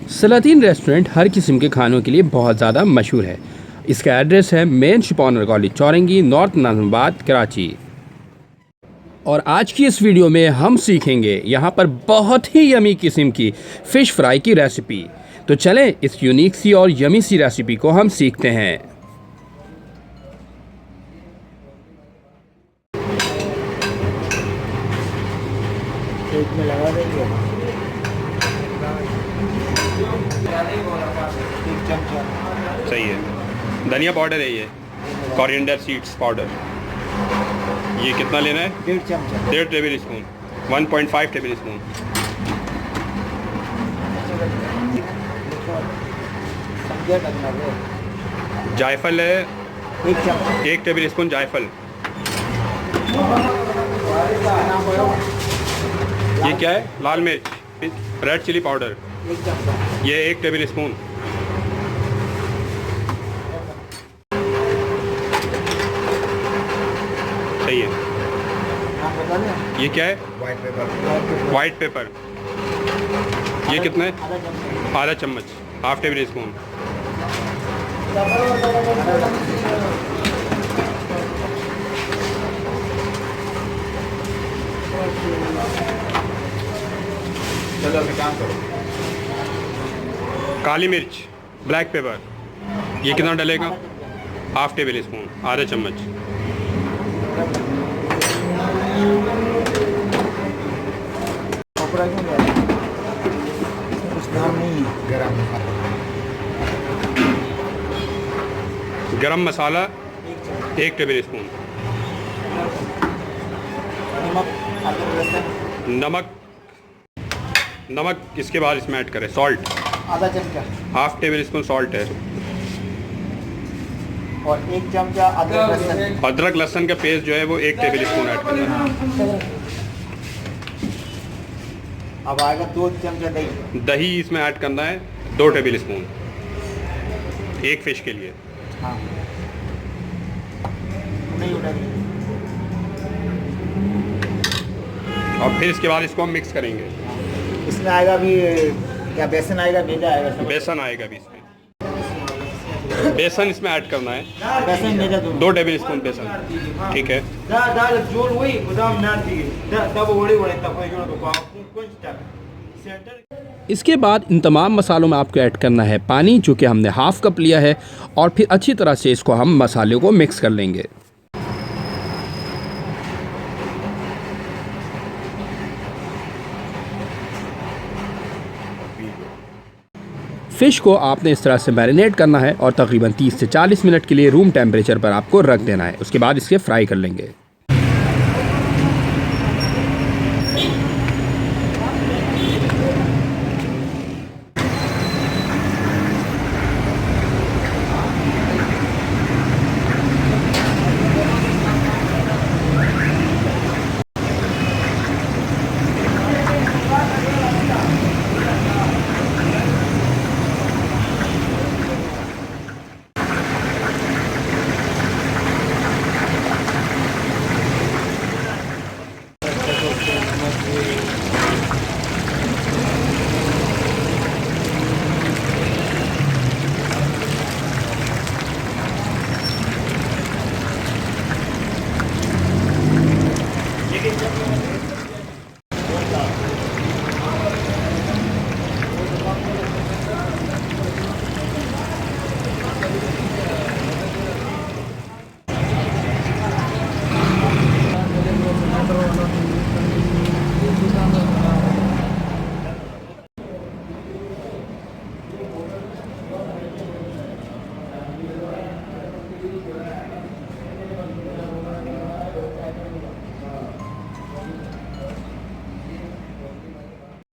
सलातीन restaurant हर किस्म के खानों के लिए बहुत ज़्यादा मशहूर है। इसका एड्रेस है main shipowner college Chowrangi, north Nazimabad, Karachi. और आज की इस वीडियो में हम सीखेंगे यहाँ पर बहुत ही यमी किस्म की फ़िश फ्राई की रेसिपी। तो चलें इस यूनिक सी और यमी सी रेसिपी को हम सीखते हैं। एक में लगा देंगे। एक चमचा सही है। धनिया पाउडर है ये, कोरिएंडर सीड्स पाउडर। ये कितना लेना है? 1.5 चमचा। 1.5 टेबल स्पून, 1.5 टेबल स्पून। समझा करना है। जायफल है 1 चमचा। 1 टेबल स्पून जायफल। ये क्या है? लाल मिर्च, रेड चिली पाउडर, 1 चमचा। ये 1 टेबल स्पून। सही है। आप बता दें। ये क्या है? White paper. ये कितना है? आधा चमचा। आधा चम्मच, हाफ टेबल स्पून। काम करो। काली मिर्च, ब्लैक पेपर, ये कितना डलेगा? हाफ टेबल स्पून, आधा चम्मच। कपड़ा क्यों ले आए? कुछ काम नहीं है। गरम मसाला 1 टेबल स्पून। नमक, अदरक, लहसुन नमक इसके बाद इसमें ऐड करें। सॉल्ट, आधा चमचा। हाफ टेबल स्पून सॉल्ट है। और 1 चमचा अदरक लहसुन। अदरक लहसुन का पेस्ट जो है वो 1 टेबल स्पून ऐड करना है। अब आएगा 2 चमचा दही। दही इसमें ऐड करना है 2 टेबल स्पून, एक फिश के लिए। हाँ, नहीं उठाएंगे। और फिर इसके बाद इसको हम मिक्स करेंगे। इसमें आएगा भी क्या? बेसन आएगा, मैदा आएगा, सब। बेसन आएगा भी इसमें। बेसन इसमें ऐड करना है बेसन मैदा 2 टेबल स्पून बेसन। ठीक है। इसके बाद इन तमाम मसालों में आपको ऐड करना है पानी, जो कि हमने हाफ कप लिया है। और फिर अच्छी तरह से इसको हम मसालों को मिक्स कर लेंगे। फ़िश को आपने इस तरह से मैरिनेट करना है और तकरीबन 30 से 40 मिनट के लिए रूम टेम्परेचर पर आपको रख देना है। उसके बाद इसके फ्राई कर लेंगे।